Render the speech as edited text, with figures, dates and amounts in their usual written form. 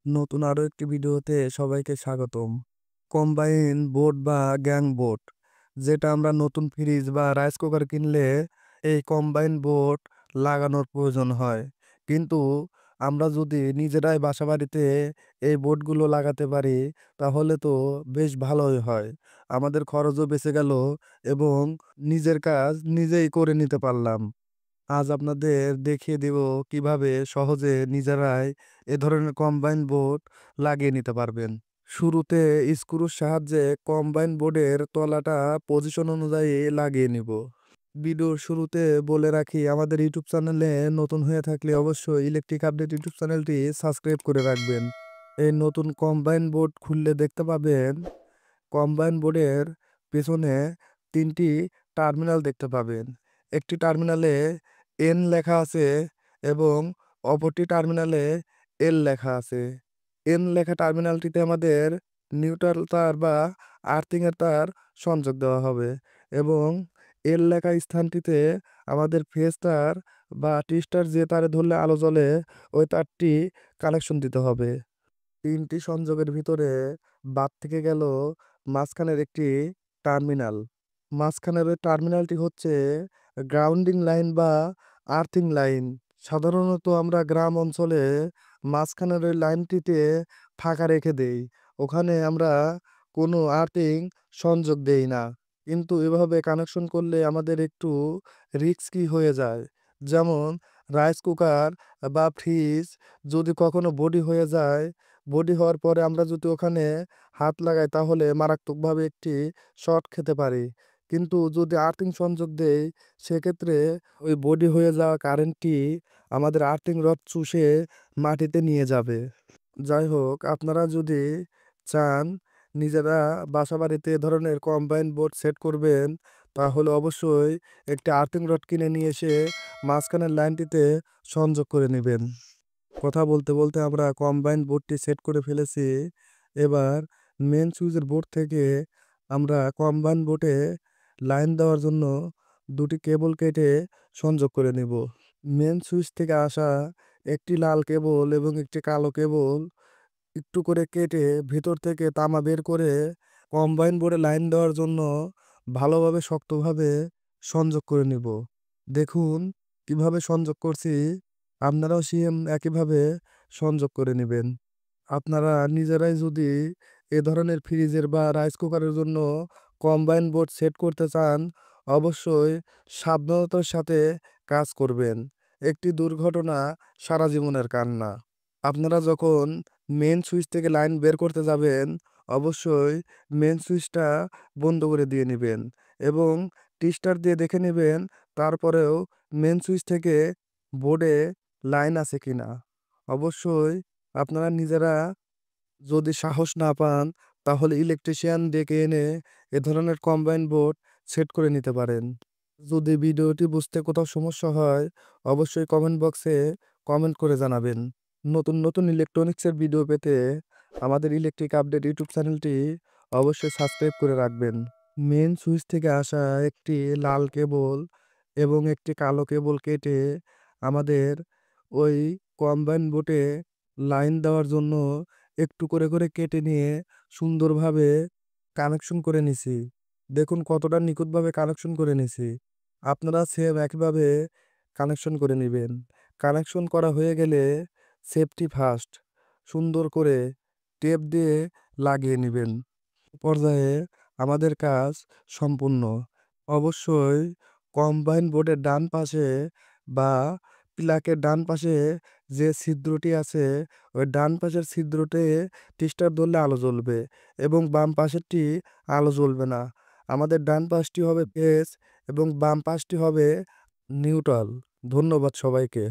নতুন আরো একটি ভিডিওতে সবাইকে স্বাগতম। কম্বাইন বোর্ড বা গ্যাং বোর্ড, যেটা আমরা নতুন ফ্রিজ বা রাইস কুকার কিনলে এই কম্বাইন বোর্ড লাগানোর প্রয়োজন হয়। কিন্তু আমরা যদি নিজেরাই বাসাবাড়িতে এই বোর্ডগুলো লাগাতে পারি তাহলে তো বেশ ভালোই হয়। আমাদের খরচও বেঁচে গেল এবং নিজের কাজ নিজেই করে নিতে পারলাম। আজ আপনাদের দেখিয়ে দিব কিভাবে সহজে নিজেরাই এ ধরনের কম্বাইন বোর্ড লাগিয়ে নিতে পারবেন। শুরুতে স্ক্রুর সাহায্যে কম্বাইন বোর্ডের তলাটা পজিশন অনুযায়ী লাগিয়ে নিব। ভিডিওর শুরুতে বলে রাখি, আমাদের ইউটিউব চ্যানেলে নতুন হয়ে থাকলে অবশ্যই ইলেকট্রিক আপডেট ইউটিউব চ্যানেলটি সাবস্ক্রাইব করে রাখবেন। এই নতুন কম্বাইন বোর্ড খুললে দেখতে পাবেন কম্বাইন বোর্ডের পেছনে ৩টি টার্মিনাল দেখতে পাবেন। একটি টার্মিনালে এন লেখা আছে এবং অপরটি টার্মিনালে এল লেখা আছে। এন লেখা টার্মিনালটিতে আমাদের নিউট্রাল তার বা আর্থিং এর তার সংযোগ দেওয়া হবে এবং এল লেখা স্থানটিতে আমাদের ফেজ তার বা টিস্টার যে তারে ধরলে আলো জ্বলে ওই তারটি কানেকশন দিতে হবে। ৩টি সংযোগের ভিতরে বাদ থেকে গেল মাঝখানের একটি টার্মিনাল। মাঝখানের ওই টার্মিনালটি হচ্ছে গ্রাউন্ডিং লাইন বা আর্থিং লাইন। সাধারণত আমরা গ্রাম অঞ্চলে মাঝখানের ওই লাইনটিতে ফাঁকা রেখে দেই, ওখানে আমরা কোনো আর্থিং সংযোগ দেই না। কিন্তু এভাবে কানেকশন করলে আমাদের একটু রিস্কি হয়ে যায়। যেমন রাইস কুকার বা ফ্রিজ যদি কখনো বডি হয়ে যায়, বডি হওয়ার পরে আমরা যদি ওখানে হাত লাগাই তাহলে মারাত্মকভাবে একটি শর্ট খেতে পারি। কিন্তু যদি আর্থিং সংযোগ দেই সেক্ষেত্রে ওই বডি হয়ে যাওয়া কারেন্টটি আমাদের আর্থিং রড চুষে মাটিতে নিয়ে যাবে। যাই হোক, আপনারা যদি চান নিজেরা বাসাবাড়িতে এ ধরনের কম্বাইন বোর্ড সেট করবেন তাহলে অবশ্যই একটি আর্থিং রড কিনে নিয়ে এসে মাঝখানের লাইনটিতে সংযোগ করে নেবেন। কথা বলতে বলতে আমরা কম্বাইন বোর্ডটি সেট করে ফেলেছি। এবার মেন সুইচের বোর্ড থেকে আমরা কম্বাইন বোর্ডে লাইন দেওয়ার জন্য দুটি কেবল কেটে সংযোগ করে নেব। মেন সুইচ থেকে আসা একটি লাল কেবল এবং একটি কালো কেবল একটু করে কেটে ভিতর থেকে তামা বের করে কম্বাইন বোর্ডে লাইন দেওয়ার জন্য ভালোভাবে শক্তভাবে সংযোগ করে নিব। দেখুন কিভাবে সংযোগ করছি, আপনারাও সেম একইভাবে সংযোগ করে নেবেন। আপনারা নিজেরাই যদি এ ধরনের ফ্রিজের বা রাইস কুকারের জন্য কম্বাইন বোর্ড সেট করতে চান অবশ্যই সাবধানতার সাথে কাজ করবেন। একটি দুর্ঘটনা সারা জীবনের কান্না। আপনারা যখন মেন সুইচ থেকে লাইন বের করতে যাবেন অবশ্যই মেন সুইচটা বন্ধ করে দিয়ে নেবেন এবং টিস্টার দিয়ে দেখে নেবেন তারপরেও মেন সুইচ থেকে বোর্ডে লাইন আছে কিনা। অবশ্যই আপনারা নিজেরা যদি সাহস না পান তাহলে ইলেকট্রিশিয়ান ডেকে এনে এ ধরনের কম্বাইন বোর্ড সেট করে নিতে পারেন। যদি ভিডিওটি বুঝতে কোথাও সমস্যা হয় অবশ্যই কমেন্ট বক্সে কমেন্ট করে জানাবেন। নতুন নতুন ইলেকট্রনিক্সের ভিডিও পেতে আমাদের ইলেকট্রিক আপডেট ইউটিউব চ্যানেলটি অবশ্যই সাবস্ক্রাইব করে রাখবেন। মেন সুইচ থেকে আসা একটি লাল কেবল এবং একটি কালো কেবল কেটে আমাদের ওই কম্বাইন বোর্ডে লাইন দেওয়ার জন্য একটু করে করে কেটে নিয়ে সুন্দরভাবে কানেকশন করে নিছি। দেখুন কতটা নিখুঁতভাবে কানেকশন করে নিছি। আপনারা সেম একইভাবে কানেকশন করে নেবেন। কানেকশন করা হয়ে গেলে সেফটি ফার্স্ট সুন্দর করে টেপ দিয়ে লাগিয়ে নেবেন। পর্যায়ে আমাদের কাজ সম্পূর্ণ। অবশ্যই কম্বাইন বোর্ডের ডান পাশে বা প্লাগের ডান পাশে যে ছিদ্রটি আছে ওই ডান পাশের ছিদ্রতে টিস্টার ধরলে আলো জ্বলবে এবং বাম পাশেরটি আলো জ্বলবে না। আমাদের ডান পাশটি হবে ফেজ এবং বাম পাশটি হবে নিউট্রাল। ধন্যবাদ সবাইকে।